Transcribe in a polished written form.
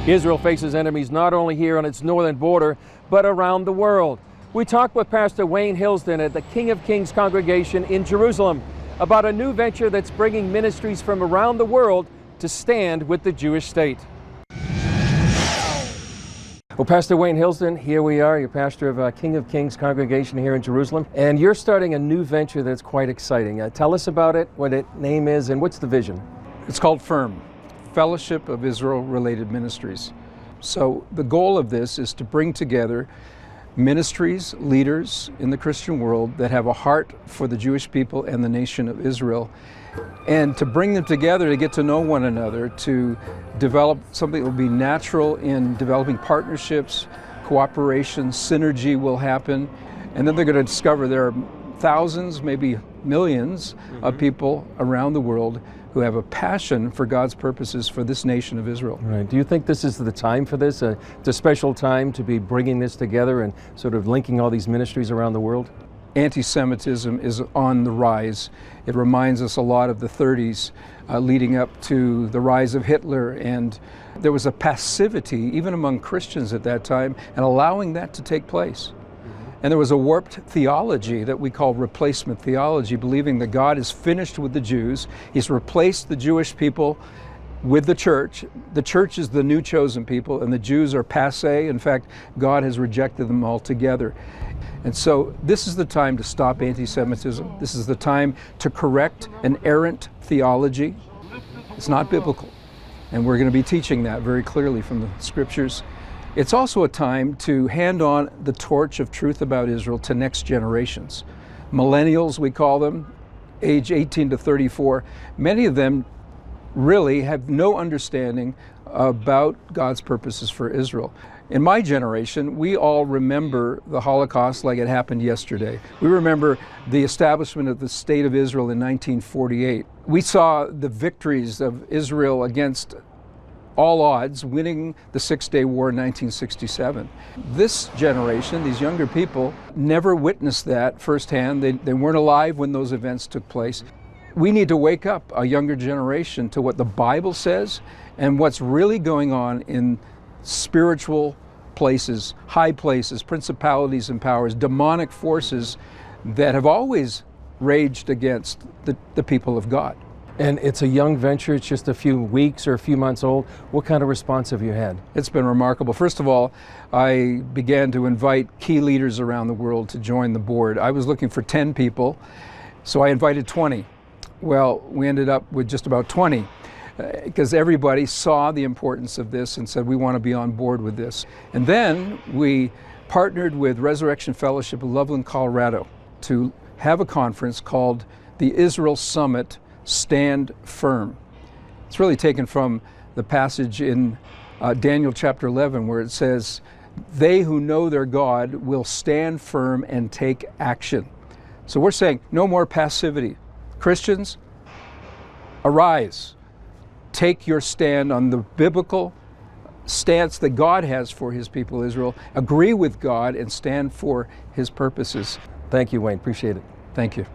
Israel faces enemies not only here on its northern border, but around the world. We talked with Pastor Wayne Hilsden at the King of Kings congregation in Jerusalem about a new venture that's bringing ministries from around the world to stand with the Jewish state. Well, Pastor Wayne Hilsden, here we are. You're pastor of King of Kings congregation here in Jerusalem, and you're starting a new venture that's quite exciting. Tell us about it, what its name is, and what's the vision? It's called FIRM, Fellowship of Israel-Related Ministries. So the goal of this is to bring together ministries, leaders in the Christian world that have a heart for the Jewish people and the nation of Israel, and to bring them together to get to know one another, to develop something that will be natural in developing partnerships, cooperation, synergy will happen, and then they're going to discover there are thousands, maybe millions of people around the world who have a passion for God's purposes for this nation of Israel. Right. Do you think this is the time for this? It's a special time to be bringing this together and sort of linking all these ministries around the world? Anti-Semitism is on the rise. It reminds us a lot of the 30s leading up to the rise of Hitler, and there was a passivity even among Christians at that time and allowing that to take place. And there was a warped theology that we call replacement theology, believing that God is finished with the Jews. He's replaced the Jewish people with the church. The church is the new chosen people, and the Jews are passé. In fact, God has rejected them altogether. And so this is the time to stop anti-Semitism. This is the time to correct an errant theology. It's not biblical. And we're going to be teaching that very clearly from the scriptures. It's also a time to hand on the torch of truth about Israel to next generations. Millennials, we call them, age 18 to 34. Many of them really have no understanding about God's purposes for Israel. In my generation, we all remember the Holocaust like it happened yesterday. We remember the establishment of the State of Israel in 1948. We saw the victories of Israel against all odds, winning the Six-Day War in 1967. This generation, these younger people, never witnessed that firsthand. They weren't alive when those events took place. We need to wake up a younger generation to what the Bible says and what's really going on in spiritual places, high places, principalities and powers, demonic forces that have always raged against the people of God. And it's a young venture, it's just a few weeks or a few months old. What kind of response have you had? It's been remarkable. First of all, I began to invite key leaders around the world to join the board. I was looking for 10 people, so I invited 20. Well, we ended up with just about 20 because everybody saw the importance of this and said, we want to be on board with this. And then we partnered with Resurrection Fellowship of Loveland, Colorado to have a conference called the Israel Summit Stand Firm. It's really taken from the passage in Daniel chapter 11 where it says, they who know their God will stand firm and take action. So we're saying no more passivity. Christians, arise. Take your stand on the biblical stance that God has for his people Israel. Agree with God and stand for his purposes. Thank you, Wayne. Appreciate it. Thank you.